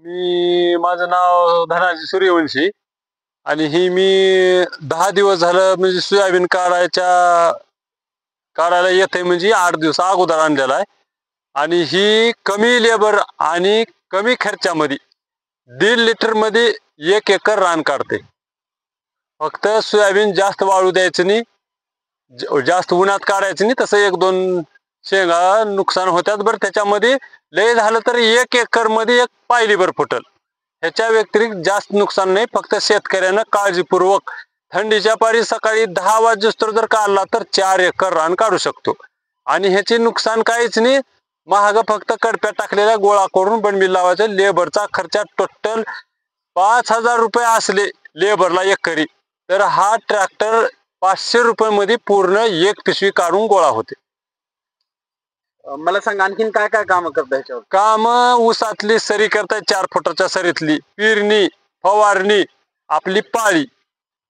माझं नाव धनाजी सूर्यवंशी आणि मी 10 दिवस झालं म्हणजे सोयाबीन काढायला येते म्हणजे 8 दिवस अगोदर आणलेला आहे. आणि ही कमी लेबर आणि कमी खर्चामध्ये 1.5 लिटर मध्ये 1 एकर रान काढते. फक्त सोयाबीन जास्त वाळू द्यायचं नाही, जास्त उन्हात काढायचं नाही. तसं 1-2 शेंगा नुकसान होत्यात बरं. त्याच्यामध्ये लय झालं तर 1 एकर मध्ये 1 पायलीभर फुटल. ह्याच्या व्यतिरिक्त जास्त नुकसान नाही. फक्त शेतकऱ्यानं काळजीपूर्वक थंडीच्या पारी सकाळी 10 वाजेस्तोवर जर काढला तर 4 एकर रान काढू शकतो. आणि ह्याचे नुकसान काहीच नाही. महाग फक्त कडप्यात टाकलेला गोळा करून बनबिल लावायचं. लेबरचा खर्च टोटल 5,000 रुपये असले लेबरला एकरी, तर हा ट्रॅक्टर 500 रुपये मध्ये पूर्ण 1 पिशवी काढून गोळा होते. मला सांग आणखीन काय काय काम करता ह्याच्यावर? काम ऊसातली सरी करताय, 4 फुटाच्या सरीतली पेरणी, फवारणी, आपली पाळी,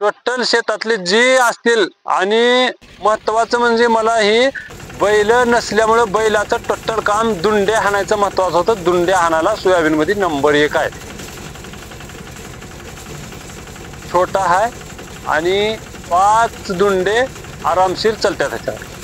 टोटल शेतातले जे असतील. आणि महत्वाचं म्हणजे मला ही बैल नसल्यामुळे बैलाचं टोटल काम दुंड्या हाणायचं महत्वाचं होतं. दुंड्या हाणायला सोयाबीन मध्ये नंबर 1 आहे. छोटा आहे आणि 5 दुंडे आरामशीर चालतात ह्याच्यावर.